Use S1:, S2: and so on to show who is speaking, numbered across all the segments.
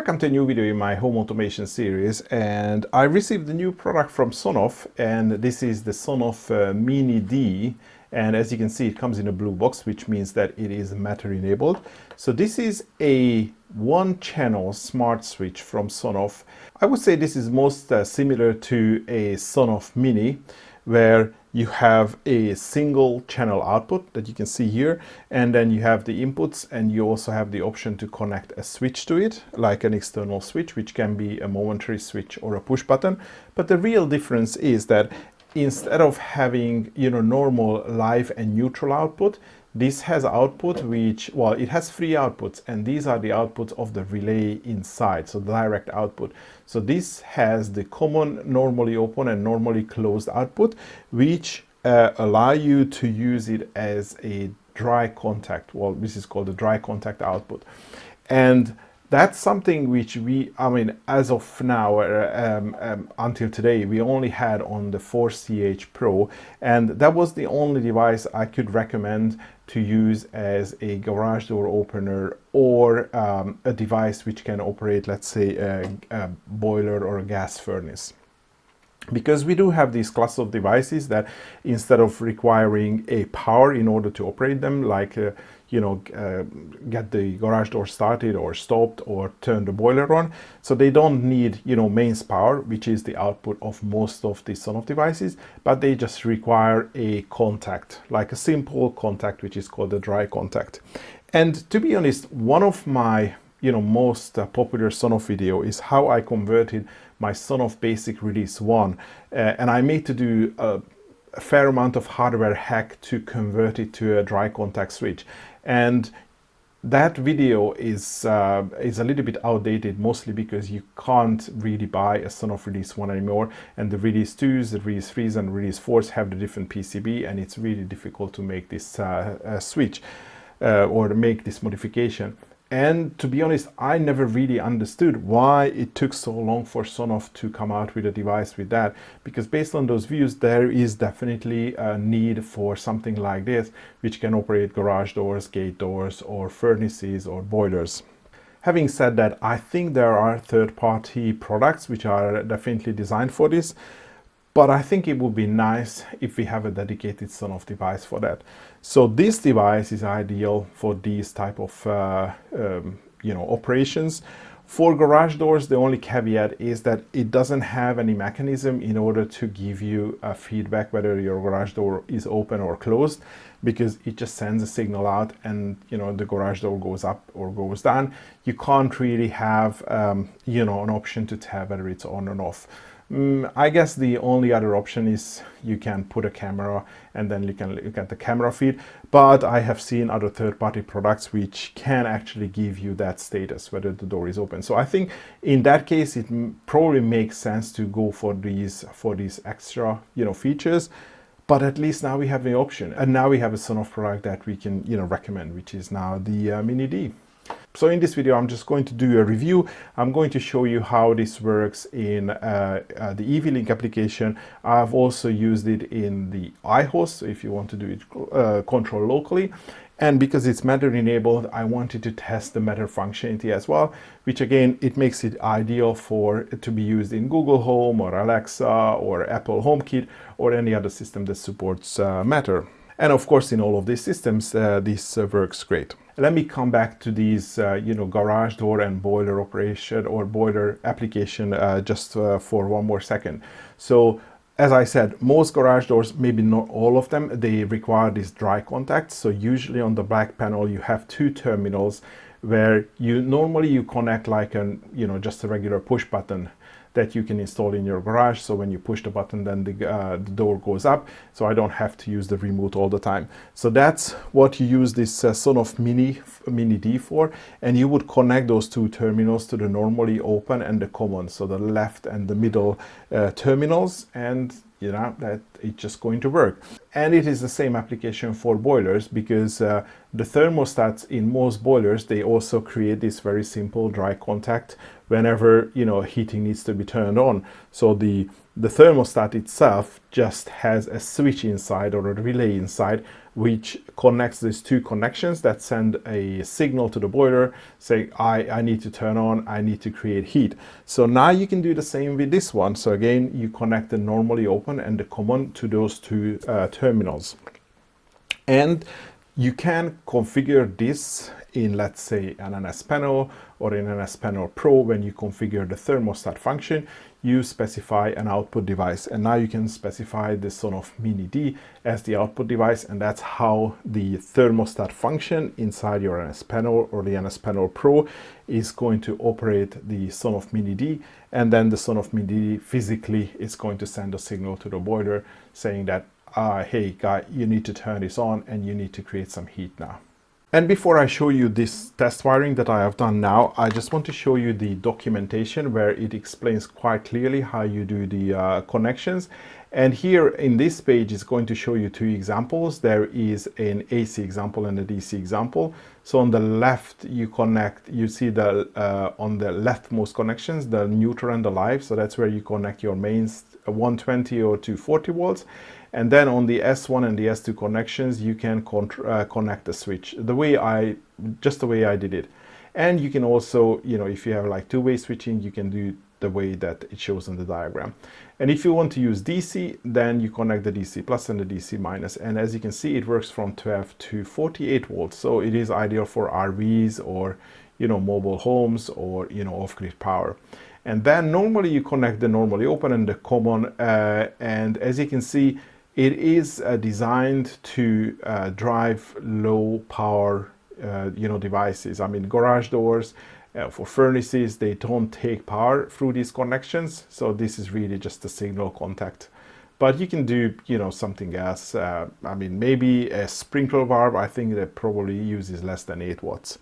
S1: Welcome to a new video in my home automation series, and I received a new product from Sonoff, and this is the Sonoff MINI-D, and as you can see it comes in a blue box, which means that it is Matter enabled. So this is a one-channel smart switch from Sonoff. I would say this is most similar to a Sonoff Mini, where you have a single channel output that you can see here, and then you have the inputs, and you also have the option to connect a switch to it, like an external switch, which can be a momentary switch or a push button. But the real difference is that instead of having, normal live and neutral output, this has output which, well, it has three outputs, and these are the outputs of the relay inside, so direct output. So this has the common normally open and normally closed output, which allow you to use it as a dry contact. Well, this is called the dry contact output. And that's something which as of now, until today, we only had on the 4CH Pro, and that was the only device I could recommend to use as a garage door opener or a device which can operate, let's say, a boiler or a gas furnace. Because we do have these class of devices that instead of requiring a power in order to operate them, like get the garage door started or stopped or turn the boiler on, so they don't need mains power, which is the output of most of the Sonoff devices, but they just require a contact, like a simple contact, which is called a dry contact. And to be honest, one of my most popular Sonoff video is how I converted my Sonoff Basic Release 1, and I made to do a fair amount of hardware hack to convert it to a dry contact switch. And that video is a little bit outdated, mostly because you can't really buy a Sonoff Release 1 anymore, and the Release 2s, the Release 3s and Release 4s have the different PCB, and it's really difficult to make this switch or to make this modification. And to be honest, I never really understood why it took so long for Sonoff to come out with a device with that, because based on those views, there is definitely a need for something like this, which can operate garage doors, gate doors, or furnaces, or boilers. Having said that, I think there are third-party products which are definitely designed for this, but I think it would be nice if we have a dedicated Sonoff device for that. So this device is ideal for these type of operations. For garage doors, the only caveat is that it doesn't have any mechanism in order to give you a feedback whether your garage door is open or closed, because it just sends a signal out, and the garage door goes up or goes down. You can't really have an option to tell whether it's on or off. I guess the only other option is you can put a camera and then you can look at the camera feed, but I have seen other third-party products which can actually give you that status, whether the door is open. So I think in that case it probably makes sense to go for these extra features, but at least now we have the option, and now we have a Sonoff product that we can recommend, which is now the Mini-D. So in this video, I'm just going to do a review. I'm going to show you how this works in the eWeLink application. I've also used it in the iHost, so if you want to do it control locally. And because it's Matter enabled, I wanted to test the Matter functionality as well, which again, it makes it ideal to be used in Google Home or Alexa or Apple HomeKit or any other system that supports Matter. And of course, in all of these systems, this works great. Let me come back to these, garage door and boiler operation or boiler application just for one more second. So, as I said, most garage doors, maybe not all of them, they require this dry contact. So usually on the back panel, you have two terminals where you connect like just a regular push button that you can install in your garage. So when you push the button, then the door goes up. So I don't have to use the remote all the time. So that's what you use this Sonoff MINI-D for. And you would connect those two terminals to the normally open and the common. So the left and the middle terminals, and that it's just going to work. And it is the same application for boilers, because the thermostats in most boilers, they also create this very simple dry contact whenever, you know, heating needs to be turned on. So the thermostat itself just has a switch inside, or a relay inside, which connects these two connections that send a signal to the boiler saying, I need to turn on, I need to create heat. So now you can do the same with this one. So again, you connect the normally open and the common to those two terminals. And you can configure this in, let's say, an NS panel or in NS Panel Pro. When you configure the thermostat function, you specify an output device, and now you can specify the Sonoff MINI-D as the output device, and that's how the thermostat function inside your NS panel or the NS Panel Pro is going to operate the Sonoff MINI-D, and then the Sonoff MINI-D physically is going to send a signal to the boiler saying that, hey guy, you need to turn this on and you need to create some heat now. And before I show you this test wiring that I have done now, I just want to show you the documentation where it explains quite clearly how you do the connections. And here in this page is going to show you two examples. There is an AC example and a DC example. So on the left, you see the on the leftmost connections, the neutral and the live. So that's where you connect your mains 120 or 240 volts. And then on the S1 and the S2 connections, you can connect the switch just the way I did it. And you can also, you know, if you have like two-way switching, you can do the way that it shows in the diagram. And if you want to use DC, then you connect the DC plus and the DC minus. And as you can see, it works from 12 to 48 volts. So it is ideal for RVs or, you know, mobile homes or, you know, off-grid power. And then normally you connect the normally open and the common. And as you can see, it is designed to drive low power, you know, devices. I mean, garage doors, for furnaces, they don't take power through these connections. So this is really just a signal contact. But you can do, you know, something else. I mean, maybe a sprinkler valve, I think that probably uses less than 8 watts.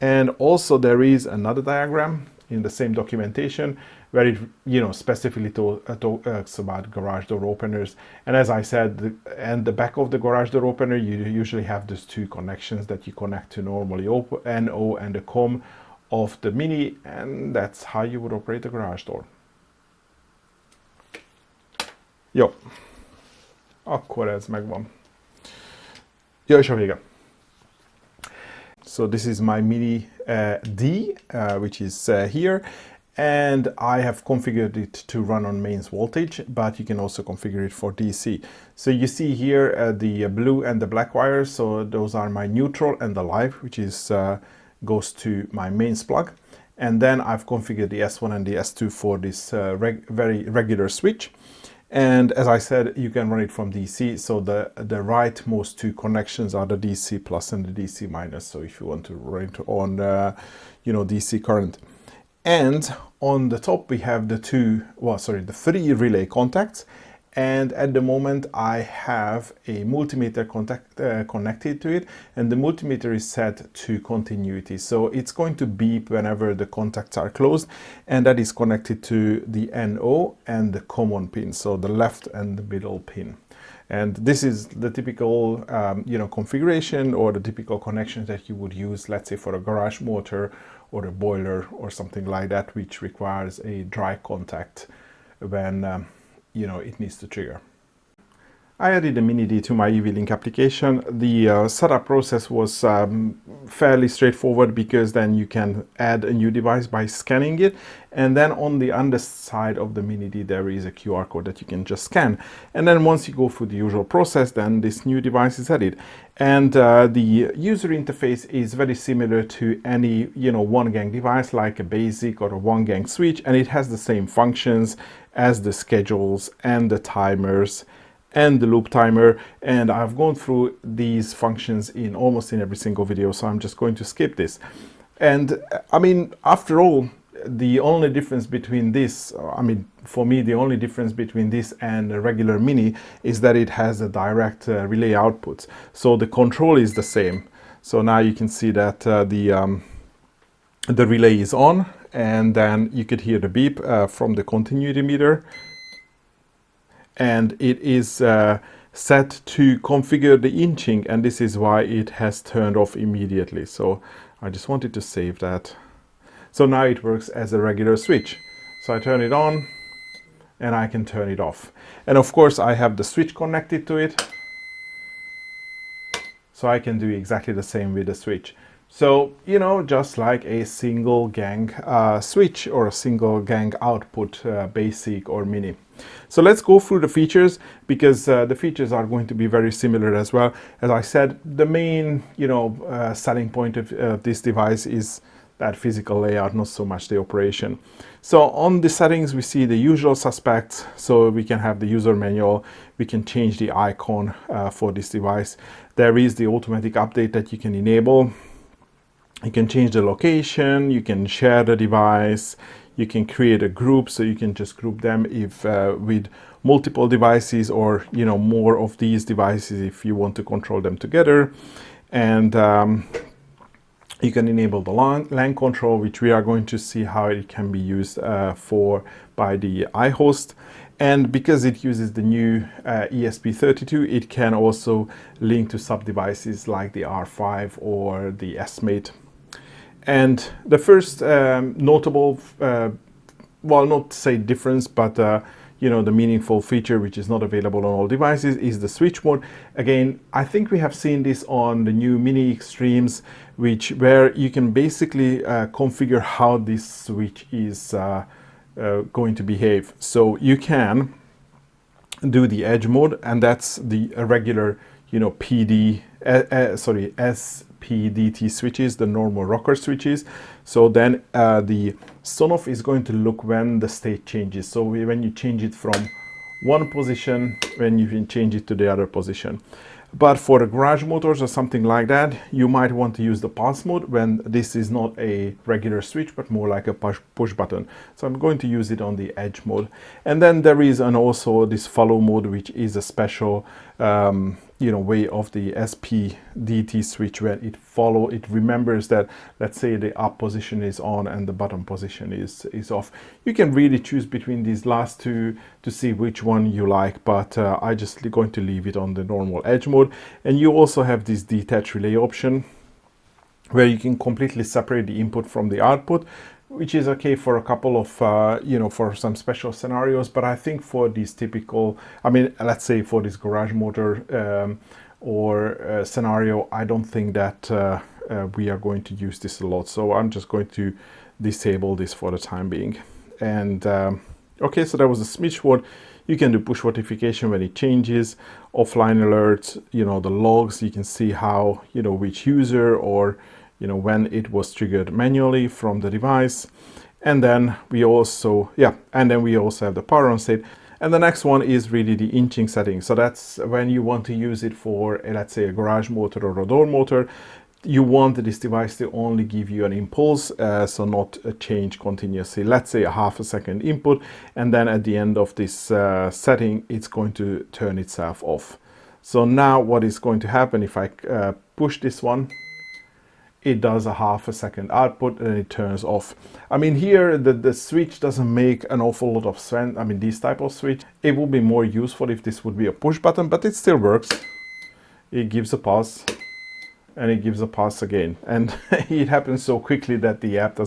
S1: And also there is another diagram in the same documentation where it, you know, specifically talks about garage door openers. And as I said, and the back of the garage door opener, you usually have those two connections that you connect to normally open NO and the COM of the Mini, and that's how you would operate the garage door. Jó, akkor ez megvan. Jó, és a vége. So this is my Mini-D, which is here. And I have configured it to run on mains voltage, but you can also configure it for DC. So you see here the blue and the black wires. So those are my neutral and the live, which is goes to my mains plug. And then I've configured the S1 and the S2 for this very regular switch. And as I said, you can run it from DC. So the rightmost two connections are the DC plus and the DC minus. So if you want to run it on, you know, DC current. And on the top, we have the three relay contacts. And at the moment, I have a multimeter connected to it. And the multimeter is set to continuity. So it's going to beep whenever the contacts are closed. And that is connected to the NO and the common pin. So the left and the middle pin. And this is the typical, you know, configuration or the typical connections that you would use, let's say, for a garage motor or a boiler or something like that, which requires a dry contact when, you know, it needs to trigger. I added the Mini-D to my eWeLink application. The setup process was fairly straightforward, because then you can add a new device by scanning it. And then on the underside of the Mini-D, there is a QR code that you can just scan. And then once you go through the usual process, then this new device is added. And the user interface is very similar to any, you know, one gang device like a basic or a one gang switch. And it has the same functions as the schedules and the timers and the loop timer, and I've gone through these functions in almost every single video, so I'm just going to skip this. And I mean, after all, the only difference between this, I mean, for me, the only difference between this and a regular Mini is that it has a direct relay output. So the control is the same. So now you can see that the relay is on, and then you could hear the beep from the continuity meter. And it is set to configure the inching, and this is why it has turned off immediately. So I just wanted to save that. So now it works as a regular switch. So I turn it on and I can turn it off. And of course I have the switch connected to it. So I can do exactly the same with the switch. So, you know, just like a single gang switch or a single gang output, basic or mini. So let's go through the features, because the features are going to be very similar as well. As I said, the main, selling point of this device is that physical layout, not so much the operation. So on the settings, we see the usual suspects. So we can have the user manual, we can change the icon for this device. There is the automatic update that you can enable. You can change the location, you can share the device, you can create a group, so you can just group them if with multiple devices, or more of these devices if you want to control them together. And you can enable the LAN control, which we are going to see how it can be used by the iHost. And because it uses the new ESP32, it can also link to sub-devices like the R5 or the S-Mate. And the first notable, well, not to say difference, but the meaningful feature which is not available on all devices is the switch mode. Again, I think we have seen this on the new Mini Extremes, where you can basically configure how this switch is going to behave. So you can do the edge mode, and that's the regular, SPDT switches, the normal rocker switches. So then the Sonoff is going to look when the state changes. So when you change it from one position, when you can change it to the other position. But for the garage motors or something like that, you might want to use the pulse mode when this is not a regular switch, but more like a push button. So I'm going to use it on the edge mode. And then there is also this follow mode, which is a special way of the SPDT switch, where it remembers that, let's say, the up position is on and the bottom position is off. You can really choose between these last two to see which one you like, but I just going to leave it on the normal edge mode. And you also have this detach relay option, where you can completely separate the input from the output, which is okay for a couple of, for some special scenarios. But I think for these typical, let's say for this garage motor scenario, I don't think that we are going to use this a lot. So I'm just going to disable this for the time being. And okay, so that was the switch mode. You can do push notification when it changes, offline alerts, the logs, you can see how, which user or when it was triggered manually from the device. And then we also have the power on state. And the next one is really the inching setting. So that's when you want to use it for, let's say, a garage motor or a door motor. You want this device to only give you an impulse, so not a change continuously. Let's say a half a second input, and then at the end of this setting, it's going to turn itself off. So now what is going to happen if I push this one? It does a half a second output and it turns off. Here the switch doesn't make an awful lot of sense. This type of switch, it would be more useful if this would be a push button, but it still works. It gives a pulse and it gives a pulse again. And it happens so quickly that the app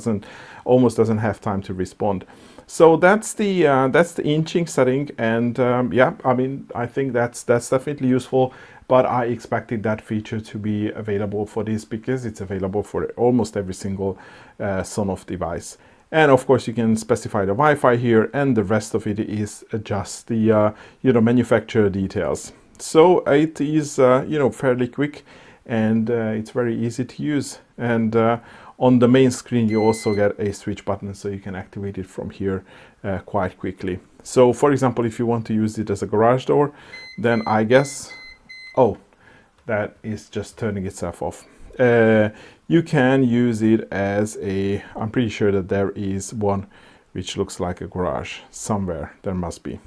S1: almost doesn't have time to respond. So that's the inching setting. And I think that's definitely useful. But I expected that feature to be available for this, because it's available for almost every single Sonoff device. And of course, you can specify the Wi-Fi here, and the rest of it is just the manufacturer details. So it is fairly quick, and it's very easy to use. And on the main screen, you also get a switch button, so you can activate it from here quite quickly. So, for example, if you want to use it as a garage door, then I guess. Oh, that is just turning itself off. You can use it as I'm pretty sure that there is one which looks like a garage somewhere. There must be.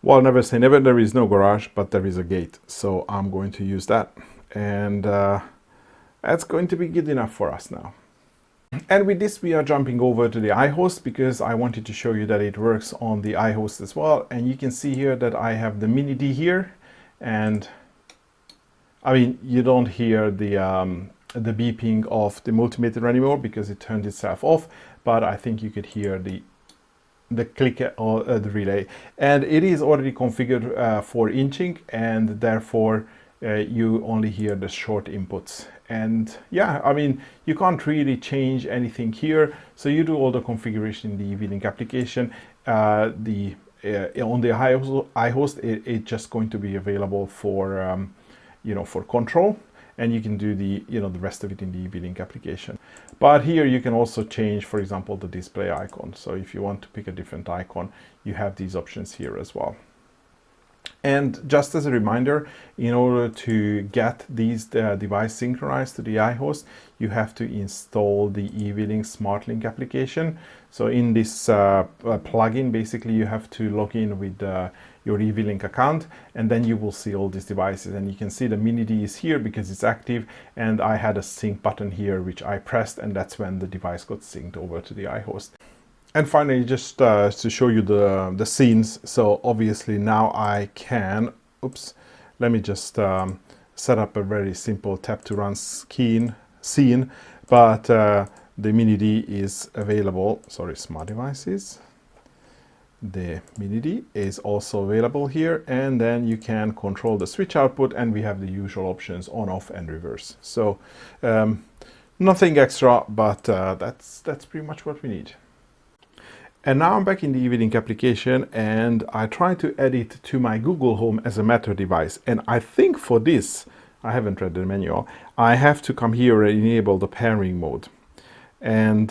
S1: Well, never say never. There is no garage, but there is a gate. So I'm going to use that. And that's going to be good enough for us now. And with this, we are jumping over to the iHost, because I wanted to show you that it works on the iHost as well. And you can see here that I have the Mini-D here. And I mean, you don't hear the beeping of the multimeter anymore because it turned itself off, but I think you could hear the click or the relay, and it is already configured for inching, and therefore you only hear the short inputs. And yeah, I mean, you can't really change anything here, so you do all the configuration in the eWeLink application. On the iHost, it's just going to be available for for control, and you can do the the rest of it in the eWeLink application. But here you can also change, for example, the display icon. So if you want to pick a different icon, you have these options here as well. And just as a reminder, in order to get these device synchronized to the iHost, you have to install the eWeLink SmartLink application. So in this plugin, basically you have to log in with your eWeLink account, and then you will see all these devices. And you can see the MINI-D is here because it's active, and I had a sync button here which I pressed, and that's when the device got synced over to the iHost. And finally, just to show you the scenes. So obviously now I can, let me just set up a very simple tap to run scene, but the MINI-D is available, sorry, smart devices. The MINI-D is also available here, and then you can control the switch output, and we have the usual options on, off, and reverse. So nothing extra, but that's pretty much what we need. And now I'm back in the eWeLink application, and I try to add it to my Google Home as a Matter device. And I think for this, I haven't read the manual, I have to come here and enable the pairing mode. And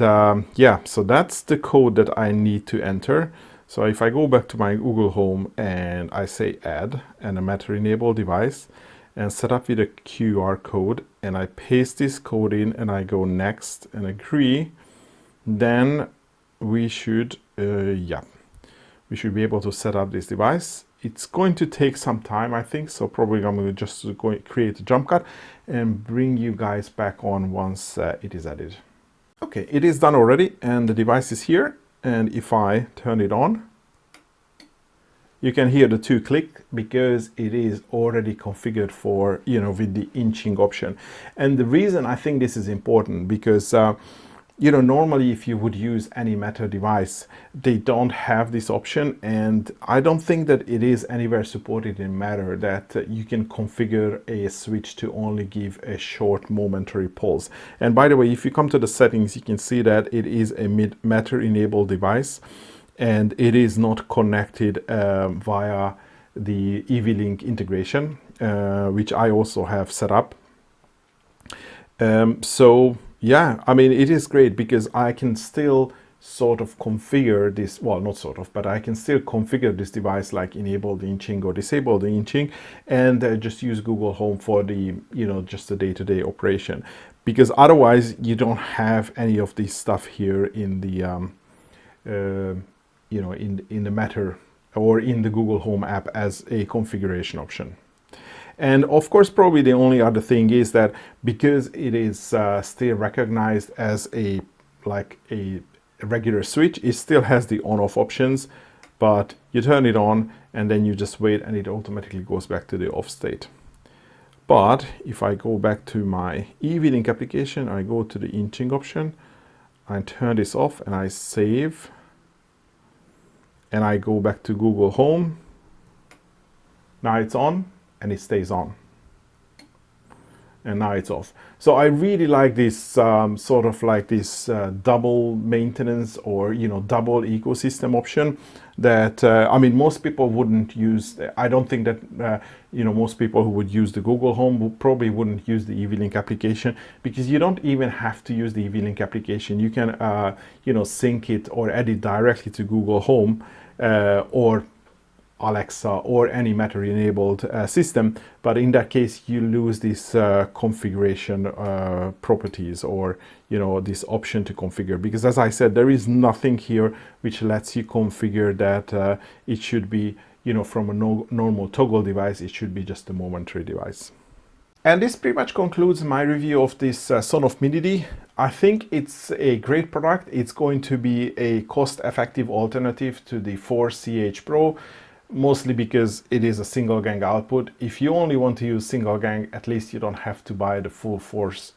S1: yeah, so that's the code that I need to enter. So if I go back to my Google Home and I say add and a Matter enable device and set up with a QR code, and I paste this code in and I go next and agree, then we should be able to set up this device. It's going to take some time, I think, so probably I'm going to just create a jump cut and bring you guys back on once it is added. Okay, it is done already, and the device is here, and if I turn it on, you can hear the 2 click because it is already configured for, with the inching option. And the reason I think this is important, because normally if you would use any Matter device, they don't have this option, and I don't think that it is anywhere supported in Matter that you can configure a switch to only give a short momentary pulse. And by the way, if you come to the settings, you can see that it is a Matter enabled device, and it is not connected via the eWeLink integration, which I also have set up. So yeah, I mean, it is great because I can still sort of configure this, well, not sort of, but I can still configure this device, like enable the inching or disable the inching, and just use Google Home for the, just the day-to-day operation. Because otherwise you don't have any of this stuff here in the, in the Matter or in the Google Home app as a configuration option. And of course, probably the only other thing is that because it is still recognized as a regular switch, it still has the on-off options, but you turn it on and then you just wait and it automatically goes back to the off state. But if I go back to my eWeLink application, I go to the inching option, I turn this off and I save, and I go back to Google Home. Now it's on, and it stays on, and now it's off. So I really like this sort of like this double maintenance or double ecosystem option that I mean, most people wouldn't use. I don't think that most people who would use the Google Home probably wouldn't use the eWeLink application, because you don't even have to use the eWeLink application. You can sync it or add it directly to Google Home or Alexa or any Matter enabled system, but in that case you lose this configuration properties, or this option to configure, because as I said, there is nothing here which lets you configure that it should be from a normal toggle device, it should be just a momentary device. And this pretty much concludes my review of this Sonoff MINI-D. I think it's a great product. It's going to be a cost-effective alternative to the 4CH Pro. mostly because it is a single gang output. If you only want to use single gang, at least you don't have to buy the full force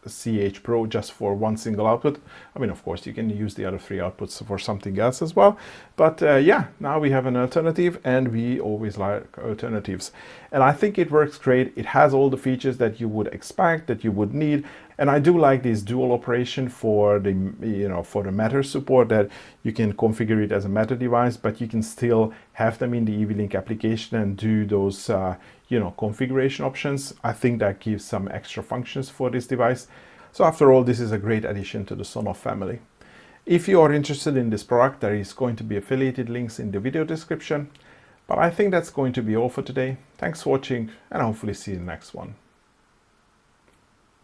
S1: CH Pro just for one single output. I mean, of course, you can use the other three outputs for something else as well. But yeah, now we have an alternative, and we always like alternatives. And I think it works great. It has all the features that you would expect, that you would need. And I do like this dual operation for the, for the Matter support, that you can configure it as a Matter device, but you can still have them in the eWeLink application and do those, configuration options. I think that gives some extra functions for this device. So after all, this is a great addition to the Sonoff family. If you are interested in this product, there is going to be affiliated links in the video description. But I think that's going to be all for today. Thanks for watching, and hopefully see you in the next one.